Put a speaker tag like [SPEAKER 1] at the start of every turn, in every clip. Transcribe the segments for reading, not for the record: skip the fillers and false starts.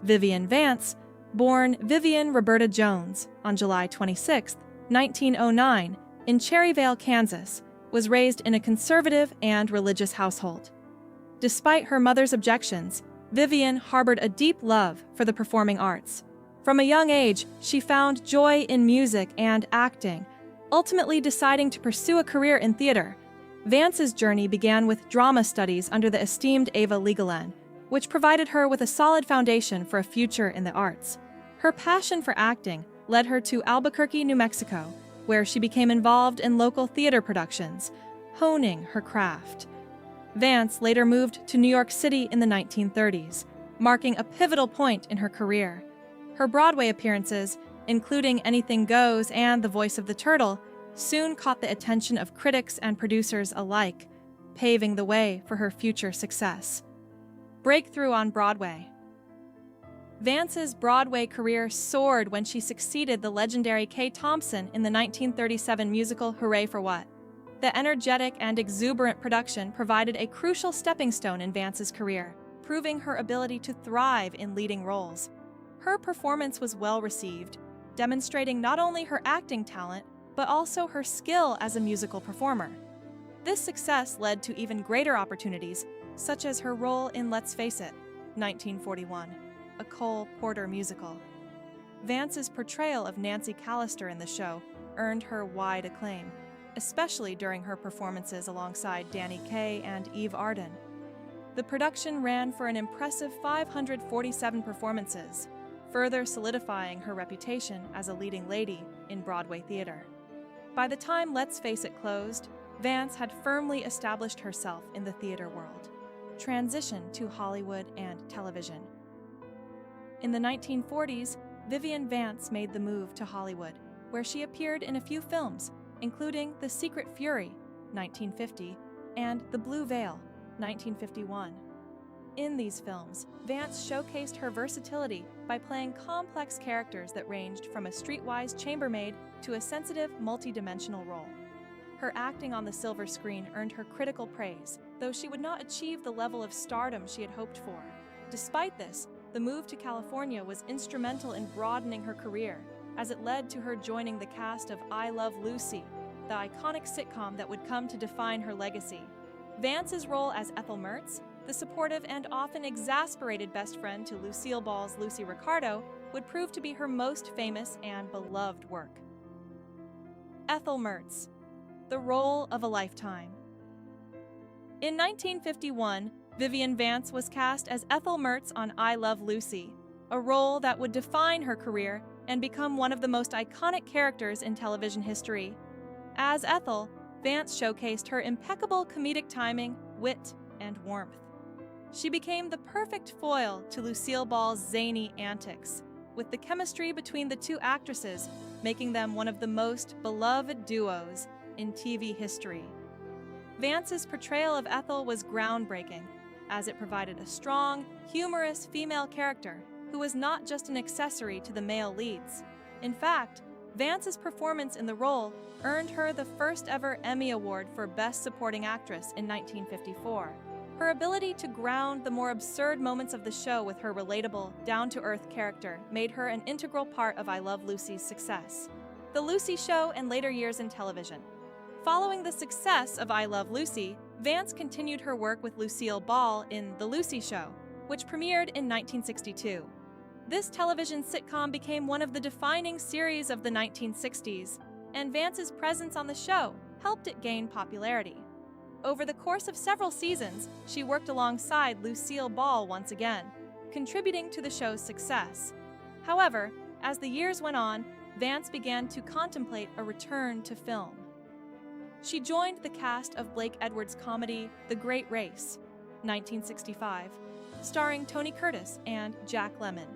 [SPEAKER 1] Vivian Vance, born Vivian Roberta Jones on July 26, 1909, in Cherryvale, Kansas, was raised in a conservative and religious household. Despite her mother's objections, Vivian harbored a deep love for the performing arts. From a young age, she found joy in music and acting, ultimately deciding to pursue a career in theater. Vance's journey began with drama studies under the esteemed Ava Legolen, which provided her with a solid foundation for a future in the arts. Her passion for acting led her to Albuquerque, New Mexico, where she became involved in local theater productions, honing her craft. Vance later moved to New York City in the 1930s, marking a pivotal point in her career. Her Broadway appearances, including Anything Goes and The Voice of the Turtle, soon caught the attention of critics and producers alike, paving the way for her future success. Breakthrough on Broadway. Vance's Broadway career soared when she succeeded the legendary Kay Thompson in the 1937 musical Hooray for What. The energetic and exuberant production provided a crucial stepping stone in Vance's career, proving her ability to thrive in leading roles. Her performance was well received, demonstrating not only her acting talent, but also her skill as a musical performer. This success led to even greater opportunities, such as her role in Let's Face It, 1941, a Cole Porter musical. Vance's portrayal of Nancy Callister in the show earned her wide acclaim, especially during her performances alongside Danny Kaye and Eve Arden. The production ran for an impressive 547 performances, further solidifying her reputation as a leading lady in Broadway theater. By the time Let's Face It closed, Vance had firmly established herself in the theater world, transitioned to Hollywood and television. In the 1940s, Vivian Vance made the move to Hollywood, where she appeared in a few films, including The Secret Fury, 1950, and The Blue Veil, 1951. In these films, Vance showcased her versatility by playing complex characters that ranged from a streetwise chambermaid to a sensitive, multi-dimensional role. Her acting on the silver screen earned her critical praise, though she would not achieve the level of stardom she had hoped for. Despite this, the move to California was instrumental in broadening her career, as it led to her joining the cast of I Love Lucy, the iconic sitcom that would come to define her legacy. Vance's role as Ethel Mertz, the supportive and often exasperated best friend to Lucille Ball's Lucy Ricardo, would prove to be her most famous and beloved work. Ethel Mertz, the role of a lifetime. In 1951, Vivian Vance was cast as Ethel Mertz on I Love Lucy, a role that would define her career and become one of the most iconic characters in television history. As Ethel, Vance showcased her impeccable comedic timing, wit, and warmth. She became the perfect foil to Lucille Ball's zany antics, with the chemistry between the two actresses making them one of the most beloved duos in TV history. Vance's portrayal of Ethel was groundbreaking, as it provided a strong, humorous female character who was not just an accessory to the male leads. In fact, Vance's performance in the role earned her the first-ever Emmy Award for Best Supporting Actress in 1954. Her ability to ground the more absurd moments of the show with her relatable, down-to-earth character made her an integral part of I Love Lucy's success. The Lucy Show and later years in television. Following the success of I Love Lucy, Vance continued her work with Lucille Ball in The Lucy Show, which premiered in 1962. This television sitcom became one of the defining series of the 1960s, and Vance's presence on the show helped it gain popularity. Over the course of several seasons, she worked alongside Lucille Ball once again, contributing to the show's success. However, as the years went on, Vance began to contemplate a return to film. She joined the cast of Blake Edwards' comedy The Great Race, 1965, starring Tony Curtis and Jack Lemmon.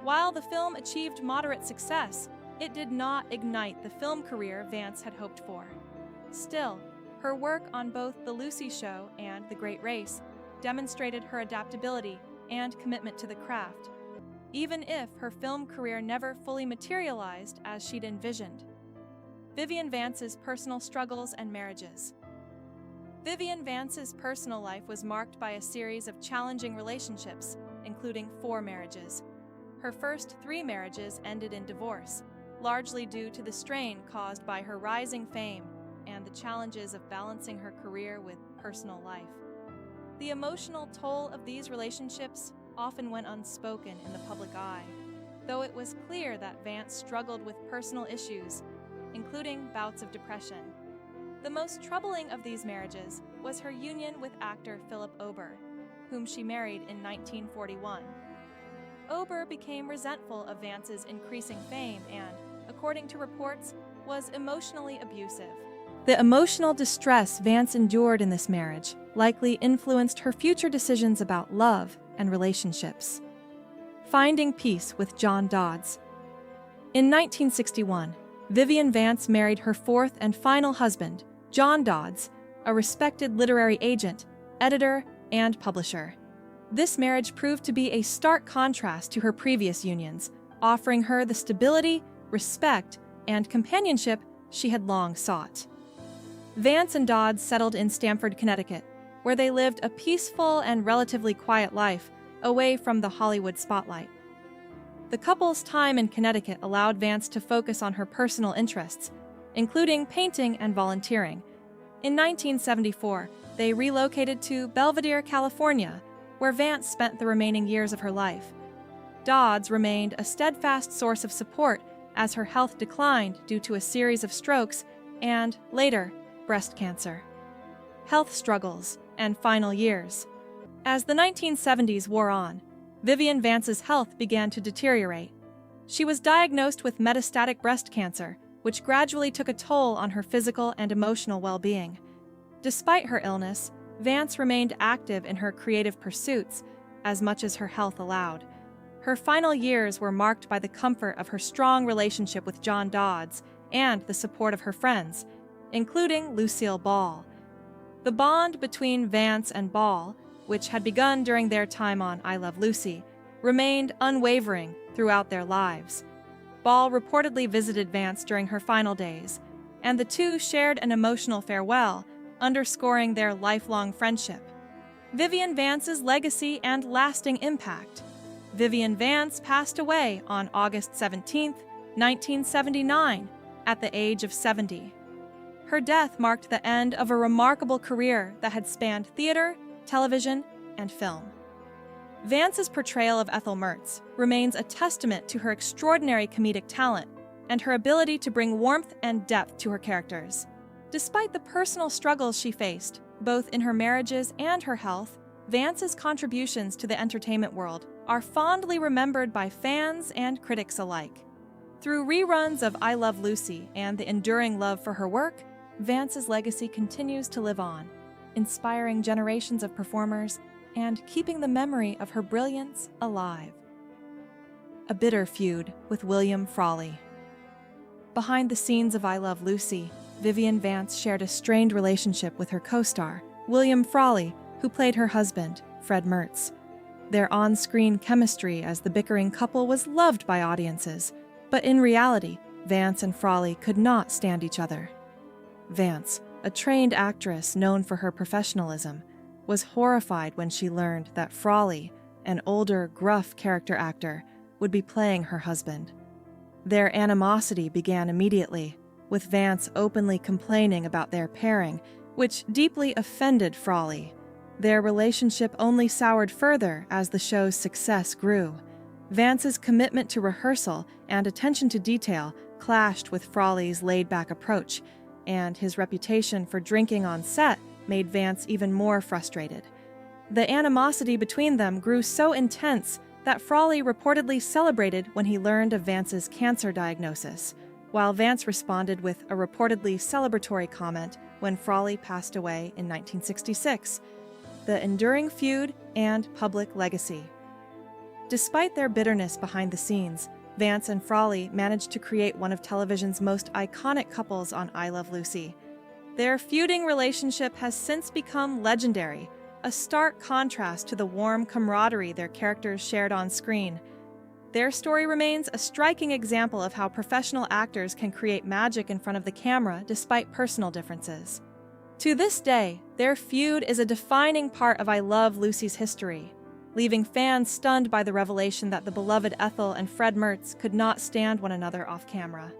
[SPEAKER 1] While the film achieved moderate success, it did not ignite the film career Vance had hoped for. Still, her work on both The Lucy Show and The Great Race demonstrated her adaptability and commitment to the craft, even if her film career never fully materialized as she'd envisioned. Vivian Vance's personal struggles and marriages. Vivian Vance's personal life was marked by a series of challenging relationships, including 4 marriages. Her first 3 marriages ended in divorce, largely due to the strain caused by her rising fame and the challenges of balancing her career with personal life. The emotional toll of these relationships often went unspoken in the public eye, though it was clear that Vance struggled with personal issues, including bouts of depression. The most troubling of these marriages was her union with actor Philip Ober, whom she married in 1941. Ober became resentful of Vance's increasing fame and, according to reports, was emotionally abusive. The emotional distress Vance endured in this marriage likely influenced her future decisions about love and relationships. Finding peace with John Dodds. In 1961, Vivian Vance married her 4th and final husband, John Dodds, a respected literary agent, editor, and publisher. This marriage proved to be a stark contrast to her previous unions, offering her the stability, respect, and companionship she had long sought. Vance and Dodds settled in Stamford, Connecticut, where they lived a peaceful and relatively quiet life away from the Hollywood spotlight. The couple's time in Connecticut allowed Vance to focus on her personal interests, including painting and volunteering. In 1974, they relocated to Belvedere, California, where Vance spent the remaining years of her life. Dodds remained a steadfast source of support as her health declined due to a series of strokes and, later, breast cancer. Health struggles and final years. As the 1970s wore on, Vivian Vance's health began to deteriorate. She was diagnosed with metastatic breast cancer, which gradually took a toll on her physical and emotional well-being. Despite her illness, Vance remained active in her creative pursuits as much as her health allowed. Her final years were marked by the comfort of her strong relationship with John Dodds and the support of her friends, including Lucille Ball. The bond between Vance and Ball, which had begun during their time on I Love Lucy, remained unwavering throughout their lives. Ball reportedly visited Vance during her final days, and the two shared an emotional farewell, underscoring their lifelong friendship. Vivian Vance's legacy and lasting impact. Vivian Vance passed away on August 17, 1979, at the age of 70. Her death marked the end of a remarkable career that had spanned theater, television, and film. Vance's portrayal of Ethel Mertz remains a testament to her extraordinary comedic talent and her ability to bring warmth and depth to her characters. Despite the personal struggles she faced, both in her marriages and her health, Vance's contributions to the entertainment world are fondly remembered by fans and critics alike. Through reruns of I Love Lucy and the enduring love for her work, Vance's legacy continues to live on, inspiring generations of performers and keeping the memory of her brilliance alive. A bitter feud with William Frawley. Behind the scenes of I Love Lucy, Vivian Vance shared a strained relationship with her co-star, William Frawley, who played her husband, Fred Mertz. Their on-screen chemistry as the bickering couple was loved by audiences, but in reality, Vance and Frawley could not stand each other. Vance, a trained actress known for her professionalism, was horrified when she learned that Frawley, an older, gruff character actor, would be playing her husband. Their animosity began immediately, with Vance openly complaining about their pairing, which deeply offended Frawley. Their relationship only soured further as the show's success grew. Vance's commitment to rehearsal and attention to detail clashed with Frawley's laid-back approach, and his reputation for drinking on set made Vance even more frustrated. The animosity between them grew so intense that Frawley reportedly celebrated when he learned of Vance's cancer diagnosis, while Vance responded with a reportedly celebratory comment when Frawley passed away in 1966. The enduring feud and public legacy. Despite their bitterness behind the scenes, Vance and Frawley managed to create one of television's most iconic couples on I Love Lucy. Their feuding relationship has since become legendary, a stark contrast to the warm camaraderie their characters shared on screen. Their story remains a striking example of how professional actors can create magic in front of the camera despite personal differences. To this day, their feud is a defining part of I Love Lucy's history. leaving fans stunned by the revelation that the beloved Ethel and Fred Mertz could not stand one another off camera.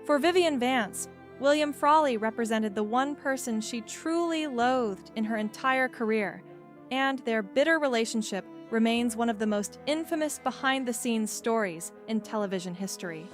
[SPEAKER 1] For Vivian Vance, William Frawley represented the one person she truly loathed in her entire career, and their bitter relationship remains one of the most infamous behind-the-scenes stories in television history.